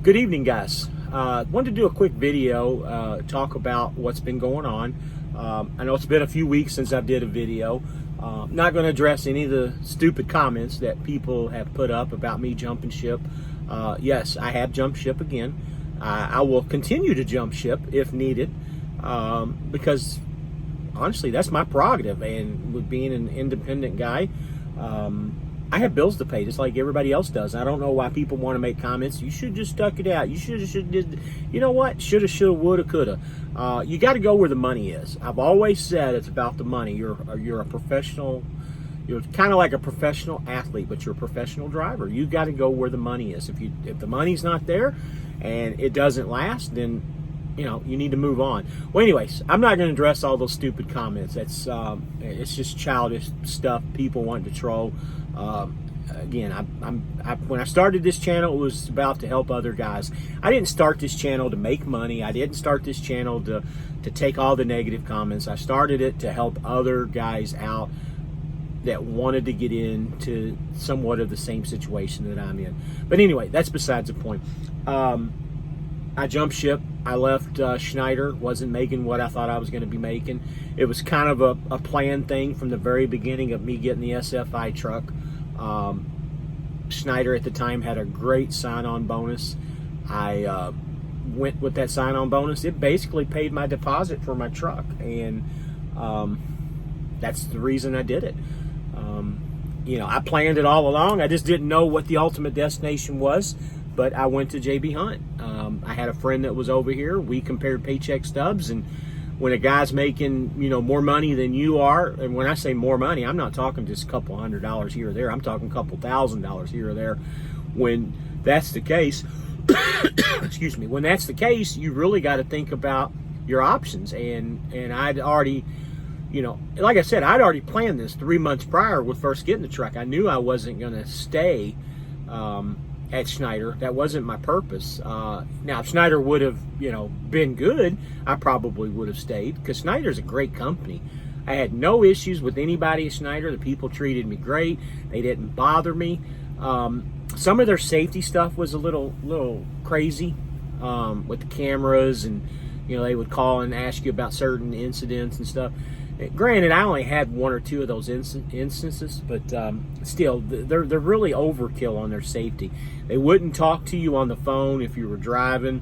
Good evening, guys. Wanted to do a quick video, talk about what's been going on. I know it's been a few weeks since I did a video. Not going to address any of the stupid comments that people have put up about me jumping ship. Yes, I have jumped ship again. I will continue to jump ship if needed, because honestly, that's my prerogative. And with being an independent guy, I have bills to pay just like everybody else does. I don't know why people want to make comments. You should just stuck it out. You should did. You know what? Shoulda, shoulda, woulda, coulda. You got to go where the money is. I've always said it's about the money. You're a professional. You're kind of like a professional athlete, but you're a professional driver. You got to go where the money is. If the money's not there and it doesn't last, then you need to move on. Well, anyways, I'm not going to address all those stupid comments. That's it's just childish stuff people want to troll. Again, when I started this channel, it was about to help other guys. I didn't start this channel to make money. I didn't start this channel to take all the negative comments. I started it to help other guys out that wanted to get into somewhat of the same situation that I'm in. But anyway, that's besides the point. I jumped ship. I left Schneider. Wasn't making what I thought I was going to be making. It was kind of a planned thing from the very beginning of me getting the SFI truck. Schneider at the time had a great sign-on bonus. I went with that sign-on bonus. It basically paid my deposit for my truck, and that's the reason I did it. I planned it all along. I just didn't know what the ultimate destination was. But I went to JB Hunt. I had a friend that was over here. We compared paycheck stubs, and when a guy's making, more money than you are, and when I say more money, I'm not talking just a couple $100 here or there. I'm talking a couple $1,000 here or there. When that's the case, excuse me, when that's the case, you really got to think about your options. And I'd already, like I said, I'd already planned this 3 months prior with first getting the truck. I knew I wasn't going to stay at Schneider. That wasn't my purpose. Now, if Schneider would have, been good, I probably would have stayed, because Schneider's a great company. I had no issues with anybody at Schneider. The people treated me great. They didn't bother me. Some of their safety stuff was a little crazy with the cameras, and they would call and ask you about certain incidents and stuff. Granted, I only had one or two of those instances, but still, they're really overkill on their safety. They wouldn't talk to you on the phone if you were driving.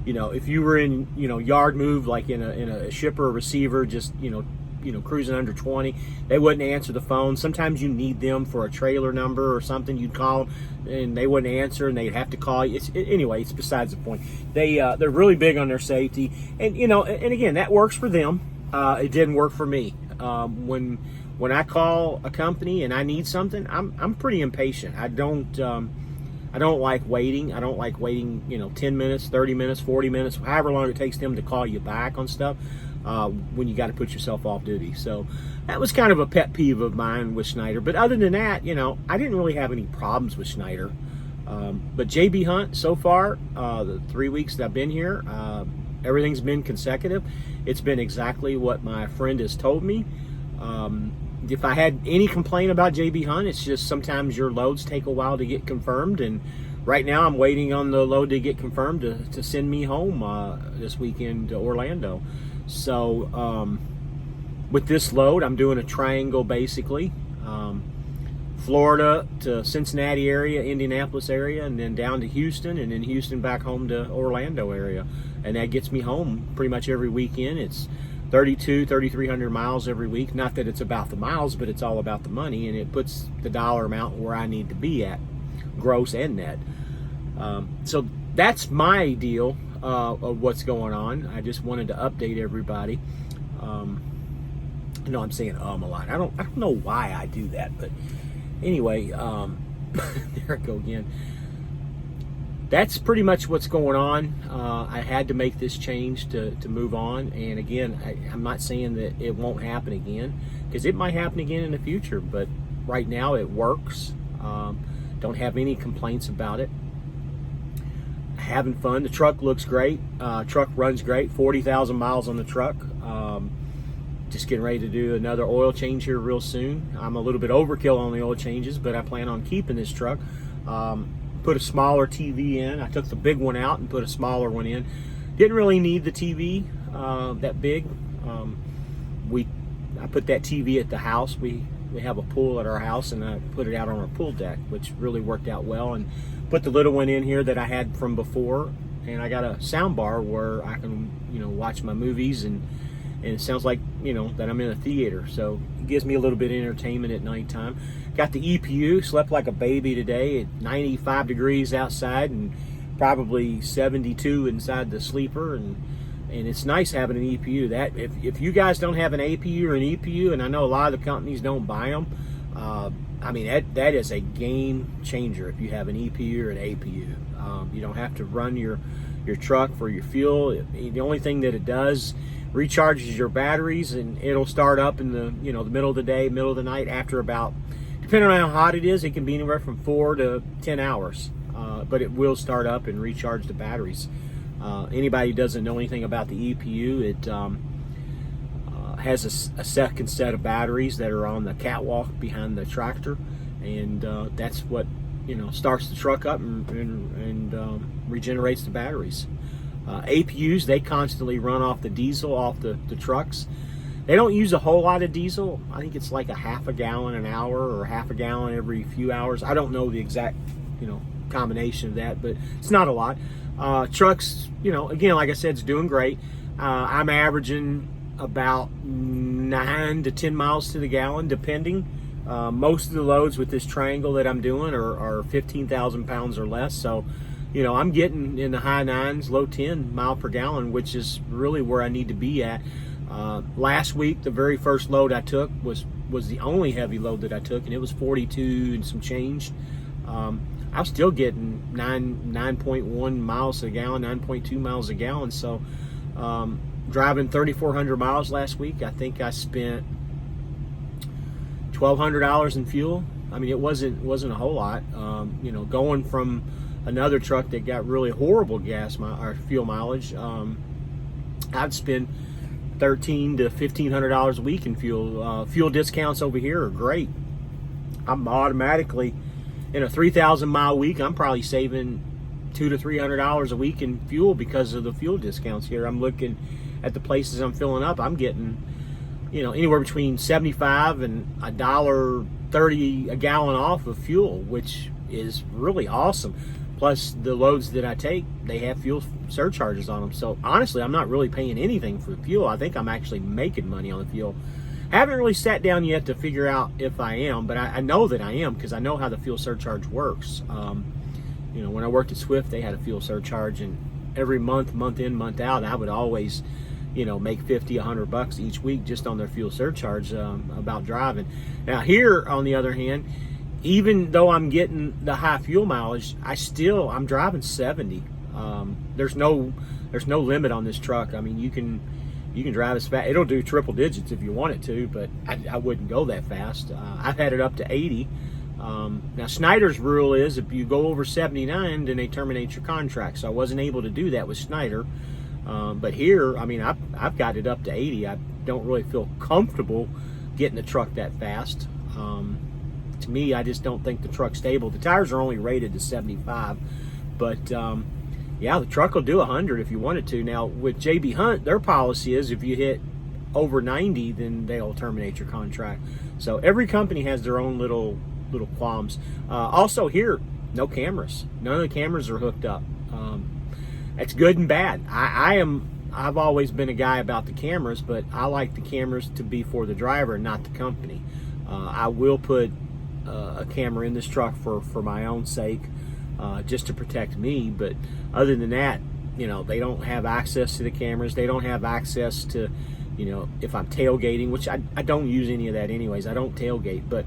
If you were in yard move, like in a shipper or receiver, just cruising under 20, they wouldn't answer the phone. Sometimes you need them for a trailer number or something. You'd call them and they wouldn't answer, and they'd have to call you. Anyway, it's besides the point. They're really big on their safety, and and again, that works for them. It didn't work for me. When I call a company and I need something, I'm pretty impatient. I don't like waiting. I don't like waiting, 10 minutes, 30 minutes, 40 minutes, however long it takes them to call you back on stuff, when you got to put yourself off duty. So that was kind of a pet peeve of mine with Schneider. But other than that, I didn't really have any problems with Schneider. But JB Hunt, so far, the 3 weeks that I've been here, everything's been consecutive. It's been exactly what my friend has told me. If I had any complaint about JB Hunt, it's just sometimes your loads take a while to get confirmed. And right now I'm waiting on the load to get confirmed to send me home this weekend to Orlando. So with this load, I'm doing a triangle basically. Florida to Cincinnati area, Indianapolis area, and then down to Houston, and then Houston back home to Orlando area. And that gets me home pretty much every weekend. It's 3,300 miles every week. Not that it's about the miles, but it's all about the money, and it puts the dollar amount where I need to be at, gross and net. So that's my deal of what's going on. I just wanted to update everybody. I know I'm saying a lot. I don't know why I do that, but anyway, there I go again. That's pretty much what's going on. I had to make this change to move on. And again, I'm not saying that it won't happen again, because it might happen again in the future. But right now it works. Don't have any complaints about it. Having fun. The truck looks great. Truck runs great. 40,000 miles on the truck. Just getting ready to do another oil change here real soon. I'm a little bit overkill on the oil changes, but I plan on keeping this truck. put a smaller TV in. I took the big one out and put a smaller one in. Didn't really need the TV that big. I put that TV at the house. We have a pool at our house, and I put it out on our pool deck, which really worked out well. And put the little one in here that I had from before, and I got a sound bar where I can, watch my movies, and it sounds like, that I'm in a theater. So it gives me a little bit of entertainment at nighttime. Got the EPU, slept like a baby today at 95 degrees outside and probably 72 inside the sleeper, and it's nice having an EPU. That if you guys don't have an APU or an EPU, and I know a lot of the companies don't buy them, I mean, that is a game changer if you have an EPU or an APU. You don't have to run your truck for your fuel. The only thing that it does, recharges your batteries, and it'll start up in the the middle of the day, middle of the night, after about, depending on how hot it is, it can be anywhere from 4 to 10 hours. But it will start up and recharge the batteries. Anybody who doesn't know anything about the EPU, it has a second set of batteries that are on the catwalk behind the tractor, and that's what starts the truck up and regenerates the batteries. APUs, they constantly run off the diesel off the trucks. They don't use a whole lot of diesel. I think it's like a half a gallon an hour or half a gallon every few hours. I don't know the exact combination of that, but it's not a lot. Trucks, again, like I said, it's doing great. I'm averaging about 9 to 10 miles to the gallon, depending. Most of the loads with this triangle that I'm doing are 15,000 pounds or less. So, I'm getting in the high 9s, low 10 mile per gallon, which is really where I need to be at. Last week, the very first load I took was the only heavy load that I took, and it was 42 and some change. I was still getting 9.1 miles a gallon, 9.2 miles a gallon. So driving 3,400 miles last week, I think I spent $1,200 in fuel. I mean, it wasn't a whole lot. Going from another truck that got really horrible fuel mileage, I'd spend $1,300 to $1,500 a week in fuel. Fuel discounts over here are great. I'm automatically, in a 3,000 mile week, I'm probably saving $200 to $300 a week in fuel because of the fuel discounts here. I'm looking at the places I'm filling up. I'm getting, anywhere between 75 and $1.30 a gallon off of fuel, which is really awesome. Plus, the loads that I take, they have fuel surcharges on them. So honestly, I'm not really paying anything for fuel. I think I'm actually making money on the fuel. I haven't really sat down yet to figure out if I am, but I know that I am, because I know how the fuel surcharge works. When I worked at Swift, they had a fuel surcharge, and every month in, month out, I would always, make $50, $100 each week just on their fuel surcharge about driving. Now here, on the other hand, even though I'm getting the high fuel mileage, I'm driving 70. There's no limit on this truck. I mean, you can drive as fast. It'll do triple digits if you want it to, but I wouldn't go that fast. I've had it up to 80. Now, Schneider's rule is if you go over 79, then they terminate your contract. So I wasn't able to do that with Schneider. But here, I mean, I've got it up to 80. I don't really feel comfortable getting the truck that fast. To me, I just don't think the truck's stable. The tires are only rated to 75, but yeah, the truck will do 100 if you wanted to. Now, with JB Hunt, their policy is if you hit over 90, then they'll terminate your contract. So every company has their own little qualms. Also here, no cameras. None of the cameras are hooked up. That's good and bad. I've always been a guy about the cameras, but I like the cameras to be for the driver, not the company. I will put a camera in this truck for my own sake, just to protect me. But other than that, they don't have access to the cameras. They don't have access to, if I'm tailgating, which I don't use any of that anyways. I don't tailgate, but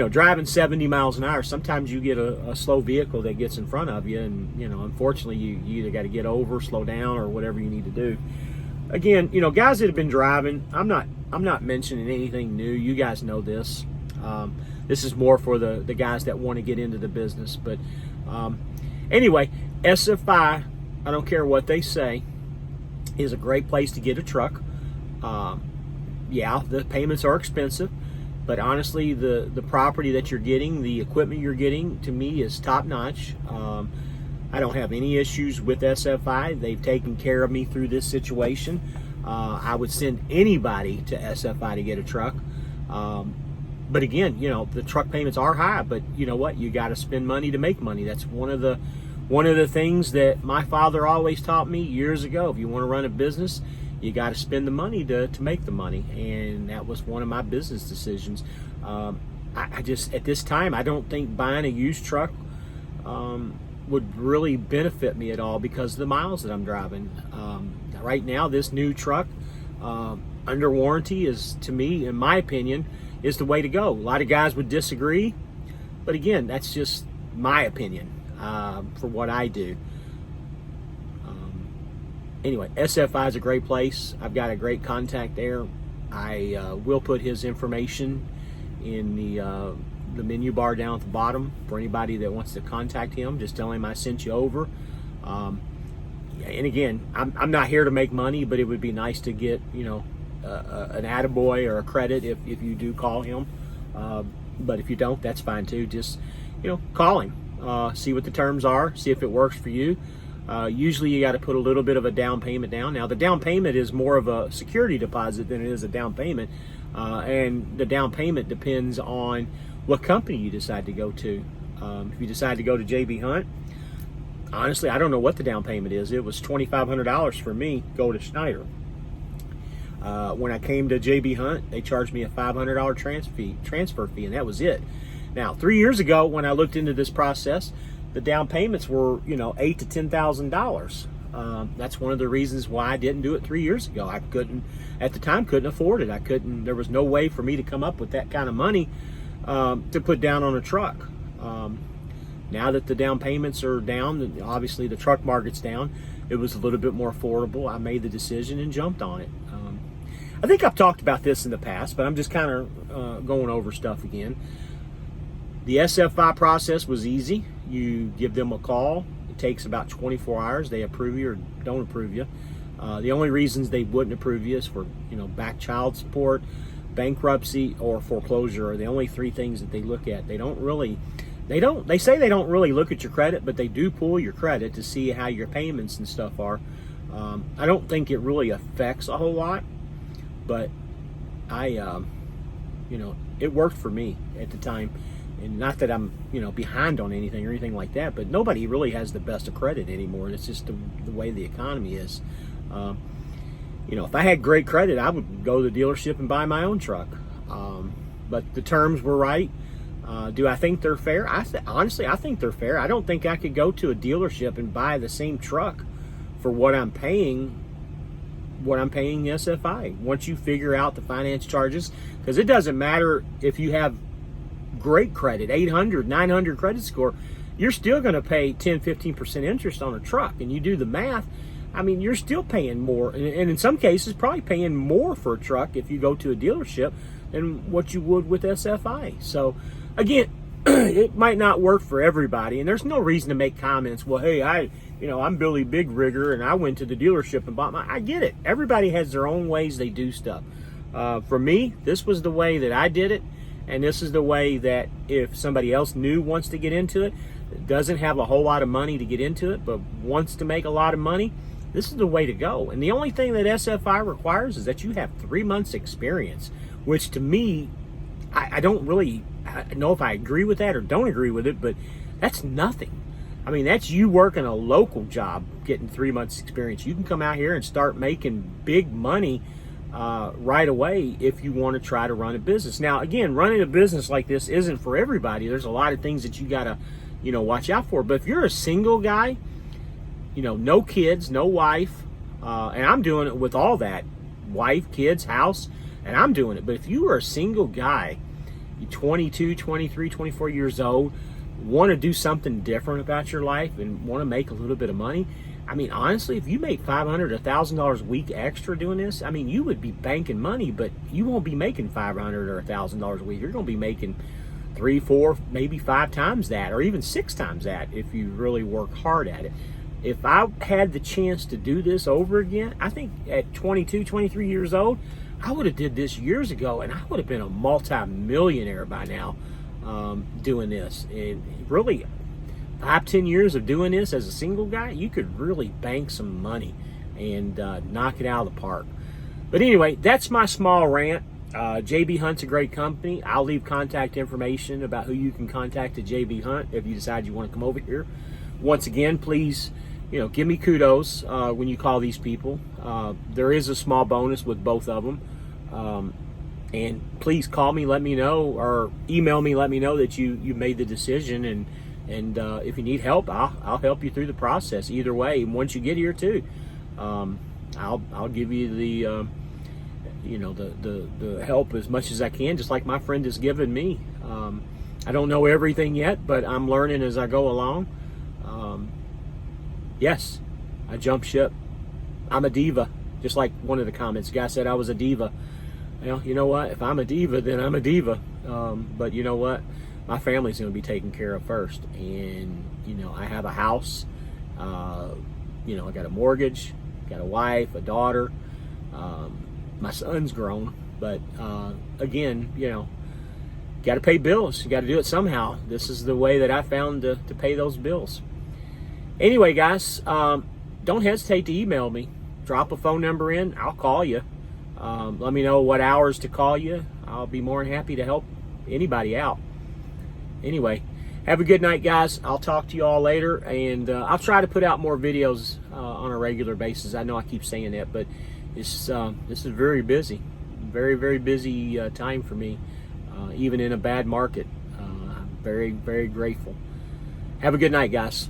driving 70 miles an hour, sometimes you get a slow vehicle that gets in front of you, and unfortunately you either got to get over, slow down, or whatever you need to do. Again, guys that have been driving, I'm not mentioning anything new. You guys know this. This is more for the guys that want to get into the business. But anyway, SFI, I don't care what they say, is a great place to get a truck. Yeah, the payments are expensive. But honestly, the property that you're getting, the equipment you're getting, to me is top notch. I don't have any issues with SFI. They've taken care of me through this situation. I would send anybody to SFI to get a truck. But again, you know, the truck payments are high, but you know what? You got to spend money to make money. That's one of the things that my father always taught me years ago. If you want to run a business, you got to spend the money to make the money. And that was one of my business decisions. I just, at this time, I don't think buying a used truck would really benefit me at all because of the miles that I'm driving. Right now, this new truck under warranty is, to me, in my opinion, is the way to go. A lot of guys would disagree, but again, that's just my opinion for what I do. Anyway, SFI is a great place. I've got a great contact there. I will put his information in the menu bar down at the bottom for anybody that wants to contact him. Just tell him I sent you over. And again, I'm not here to make money, but it would be nice to get, you know, an attaboy or a credit if you do call him. But if you don't, that's fine too. Just, you know, call him, see what the terms are, see if it works for you. Usually you got to put a little bit of a down payment down. Now the down payment is more of a security deposit than it is a down payment. And the down payment depends on what company you decide to go to. If you decide to go to JB Hunt, honestly, I don't know what the down payment is. It was $2,500 for me, go to Schneider. When I came to JB Hunt, they charged me a $500 transfer fee, and that was it. Now, 3 years ago, when I looked into this process, the down payments were, you know, $8,000 to $10,000. That's one of the reasons why I didn't do it 3 years ago. I couldn't, at the time, couldn't afford it. There was no way for me to come up with that kind of money to put down on a truck. Now that the down payments are down, obviously the truck market's down, it was a little bit more affordable. I made the decision and jumped on it. I think I've talked about this in the past, but I'm just kind of going over stuff again. The SFI process was easy. You give them a call. It takes about 24 hours. They approve you or don't approve you. The only reasons they wouldn't approve you is for, you know, back child support, bankruptcy, or foreclosure are the only three things that they look at. They say they don't really look at your credit, but they do pull your credit to see how your payments and stuff are. I don't think it really affects a whole lot, but you know, it worked for me at the time. And not that I'm, you know, behind on anything or anything like that, but nobody really has the best of credit anymore. It's just the way the economy is. You know, if I had great credit, I would go to the dealership and buy my own truck. But the terms were right. Do I think they're fair? Honestly, I think they're fair. I don't think I could go to a dealership and buy the same truck for what I'm paying SFI. Once you figure out the finance charges, because it doesn't matter if you have great credit, 800, 900 credit score, you're still going to pay 10, 15% interest on a truck. And you do the math, I mean, you're still paying more. And in some cases, probably paying more for a truck if you go to a dealership than what you would with SFI. So again, it might not work for everybody. And there's no reason to make comments, well, hey, I'm Billy Big Rigger and I went to the dealership and bought I get it. Everybody has their own ways they do stuff. For me, this was the way that I did it. And this is the way that if somebody else new wants to get into it, doesn't have a whole lot of money to get into it, but wants to make a lot of money, this is the way to go. And the only thing that SFI requires is that you have 3 months experience, which to me, I don't really know if I agree with that or don't agree with it, but that's nothing. I mean, that's you working a local job, getting 3 months experience. You can come out here and start making big money right away if you want to try to run a business. Now, again, running a business like this isn't for everybody. There's a lot of things that you got to, you know, watch out for. But if you're a single guy, you know, no kids, no wife, and I'm doing it with all that, wife, kids, house, and I'm doing it. But if you are a single guy, you're 22, 23, 24 years old, want to do something different about your life and want to make a little bit of money, I mean, honestly, if you make $500 to $1,000 a week extra doing this, I mean, you would be banking money, but you won't be making $500 or $1,000 a week. You're going to be making 3, 4, maybe 5 times that, or even 6 times that if you really work hard at it. If I had the chance to do this over again, I think at 22, 23 years old, I would have did this years ago, and I would have been a multi-millionaire by now doing this. And really, 5-10 years of doing this as a single guy, you could really bank some money and knock it out of the park. But anyway, that's my small rant. JB Hunt's a great company. I'll leave contact information about who you can contact at JB Hunt if you decide you want to come over here. Once again, please, give me kudos when you call these people. There is a small bonus with both of them. And please call me, let me know, or email me, let me know that you made the decision. And if you need help, I'll help you through the process. Either way, and once you get here too, I'll give you the the help as much as I can, just like my friend has given me. I don't know everything yet, but I'm learning as I go along. Yes, I jump ship. I'm a diva, just like one of the comments. The guy said I was a diva. Well, you know what? If I'm a diva, then I'm a diva. But you know what? My family's going to be taken care of first. And, I have a house. I got a mortgage, got a wife, a daughter. My son's grown. But, again, got to pay bills. You got to do it somehow. This is the way that I found to pay those bills. Anyway, guys, don't hesitate to email me. Drop a phone number in. I'll call you. Let me know what hours to call you. I'll be more than happy to help anybody out. Anyway, have a good night, guys. I'll talk to you all later, and I'll try to put out more videos on a regular basis. I know I keep saying that, but this is very busy. Very, very busy time for me, even in a bad market. I'm very, very grateful. Have a good night, guys.